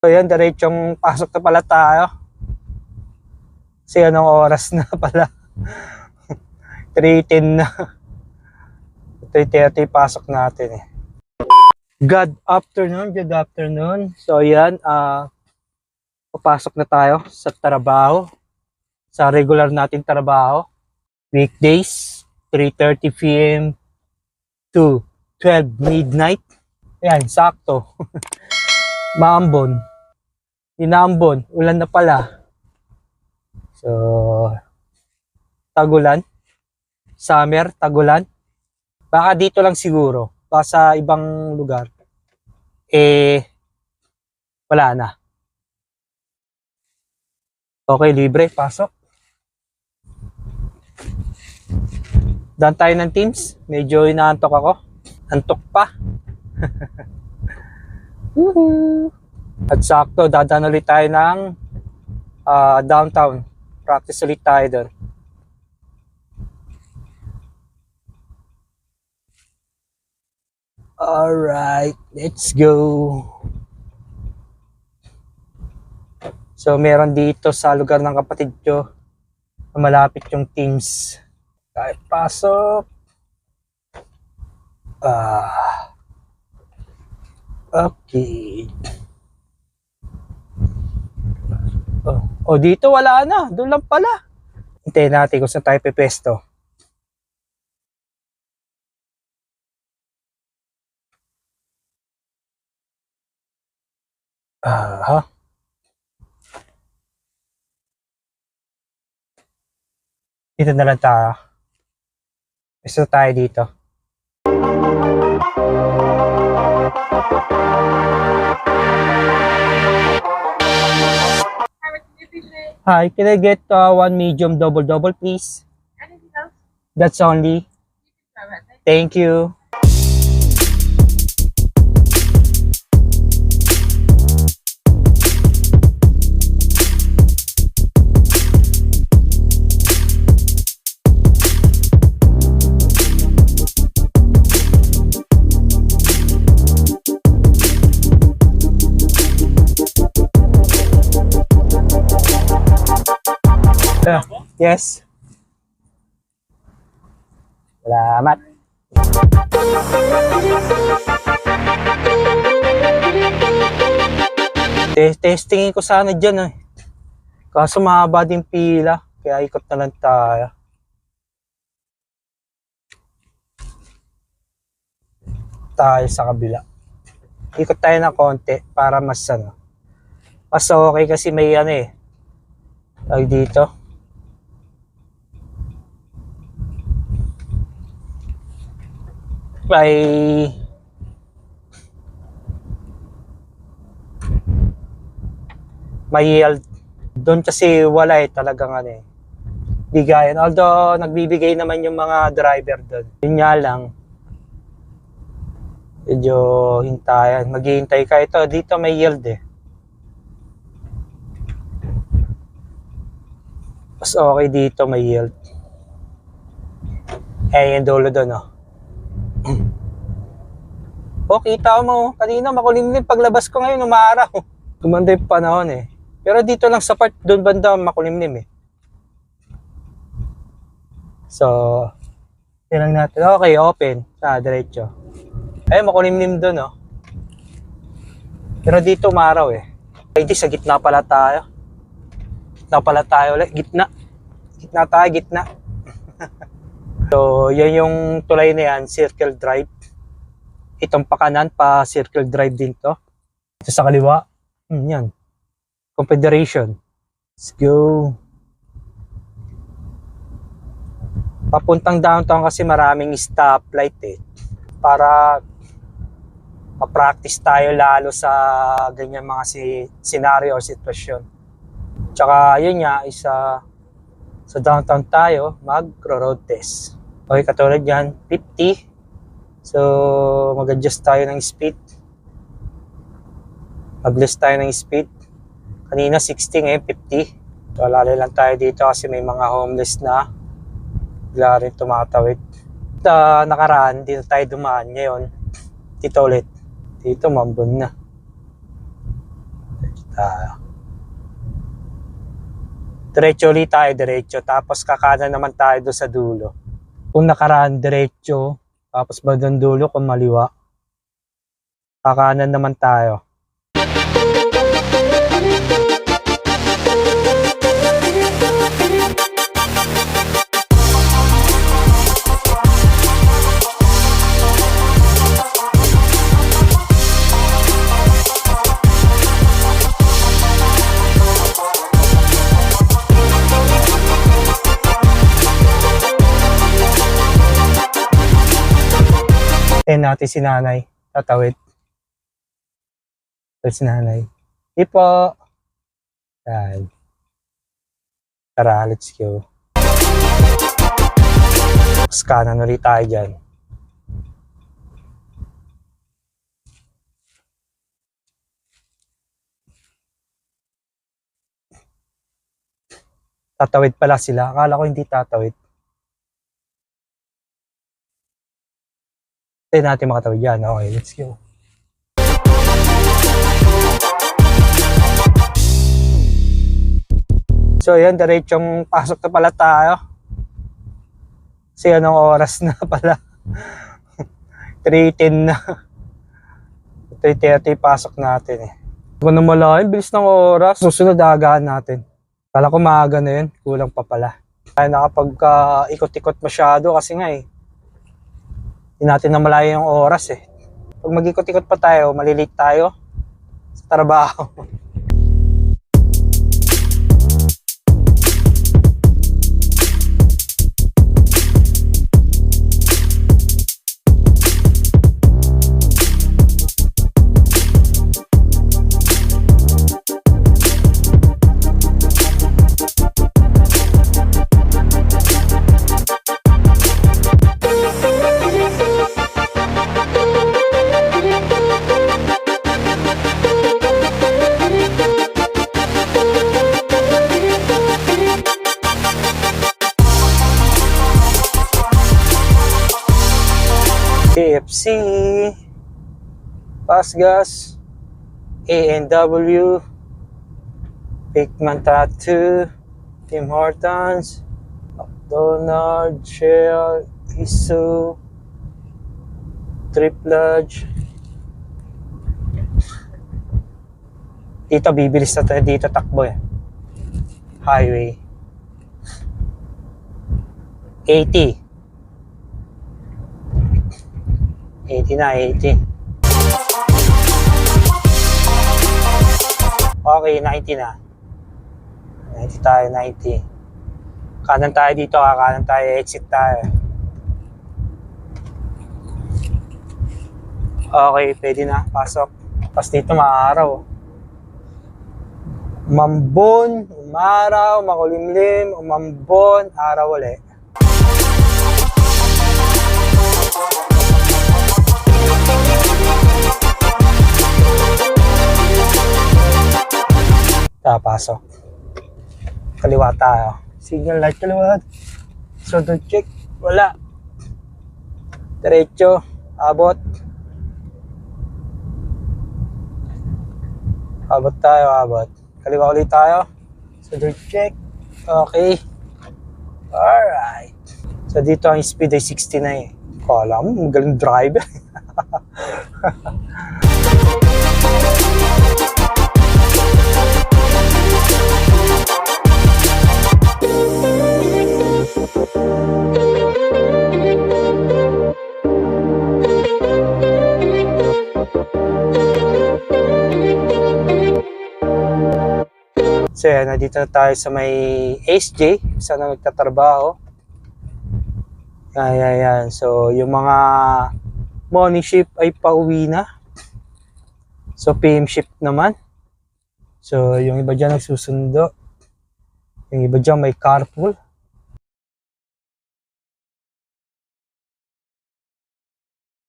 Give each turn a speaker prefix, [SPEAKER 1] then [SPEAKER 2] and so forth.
[SPEAKER 1] So yan, diretsong pasok na pala tayo. Kasi anong oras na pala? 3:10 na. 3:30 pasok natin eh. Good afternoon. So yan, papasok na tayo sa trabaho. Sa regular natin trabaho. Weekdays, 3:30 p.m. to 12 midnight. Yan, sakto. Maambon. Inaambon, ulan na pala. So, tagulan. Summer, tagulan. Baka dito lang siguro. Baka sa ibang lugar. Wala na. Okay, libre, pasok. Dan tayo ng teams. Medyo inaantok ako. Antok pa. At sakto, dadaan ulit tayo ng downtown. Practice ulit tayo doon. Alright, let's go. So, meron dito sa lugar ng kapatid ko na malapit yung teams. Tayo pasok. Okay. Dito wala na. Doon lang pala. Hintayin natin kung saan tayo pepesto. Dito na lang tayo. Pesto tayo dito. Hi, can I get one medium double please?
[SPEAKER 2] Anything else?
[SPEAKER 1] That's only. Thank you. Yes. Salamat. Testingin ko sana dyan eh. Kaso mahaba din pila. Kaya ikot na lang tayo. Tayo sa kabila. Ikot tayo ng konti para mas mas okay kasi may tawag dito. May yield. Doon kasi wala talagang bigayan. Although nagbibigay naman yung mga driver doon. Yun nga lang. Medyo hintayan. Maghihintay ka ito. Dito may yield eh. Mas okay dito may yield. Yung dulo doon kita mo. Kanina makulimlim paglabas ko ngayon umaaraw. Gumanda yung panahon eh. Pero dito lang sa part doon banda makulimlim eh. So, tingnan natin. Okay, open. Diretso. Makulimlim doon Pero dito umaraw eh. Hindi, sa gitna pala tayo. Ulit. Gitna tayo, gitna. So, yan yung tulay na yan, Circle Drive. Itong pakanan, pa Circle Drive din to. Ito sa kaliwa, yan. Confederation. Let's go. Papuntang downtown kasi maraming stoplight eh. Para ma-practice tayo lalo sa ganyan mga scenario or sitwasyon. Tsaka yun nga, sa downtown tayo, mag-road test. Okay, katulad yan, 50. So, mag-adjust tayo ng speed. Mag-list tayo ng speed. Kanina 60, ngayon 50. So, alala lang tayo dito kasi may mga homeless na bigla rin tumatawid. Nakaraan, dito tayo dumaan. Ngayon, dito ulit. Dito, mambun na. Diretso ulit tayo, diretso. Tapos kakanan naman tayo doon sa dulo. Kung nakaraan diretso, tapos bandang dulo kung maliwa. Kakanan naman tayo. Natin si nanay, tatawid. Si nanay. Ipo. Yan. Tara, let's go. Kanan ulit tayo dyan. Tatawid pala sila. Akala ko hindi tatawid. Hindi natin makatawid yan. Okay, let's go. So yan, diretsong pasok na pala tayo. Kasi anong oras na pala? 3:10 na. 3:30 pasok natin eh. Kung na malaking, bilis ng oras. Susunod agahan natin. Kala ko maaga na yun. Kulang pa pala. Ay nakapag-ikot-ikot masyado kasi nga eh. Hindi natin namalayan yung oras eh. Pag mag-ikot-ikot pa tayo, malilate tayo sa trabaho. KFC, Pasgas, A&W, Pigman Tattoo, Tim Hortons, McDonald's, Shell, Isu, Trip Lodge. Dito bibilis na tayo dito takbo eh. Highway 80 na, 80. Okay, 90 na. 90 tayo, 90. Kanan tayo dito, kanan tayo, exit tayo. Okay, pwede na, pasok. Tapos dito maaraw. Umambon, umaraw, makulimlim, umambon, araw ulit. Pasok. Kaliwa tayo. Signal light kaliwa. So don't check. Wala. Diretso. Abot. Abot tayo, abot. Kaliwa ulit tayo. So don't check. Okay. Alright. So dito ang speed ay 60 na eh. Kala mo, magaling driver. So yan, nandito na tayo sa may SJ, saan na nagtatrabaho. Yan. So yung mga morning shift ay pauwi na. So PM shift naman. So yung iba dyan nagsusundo. Yung iba dyan may carpool.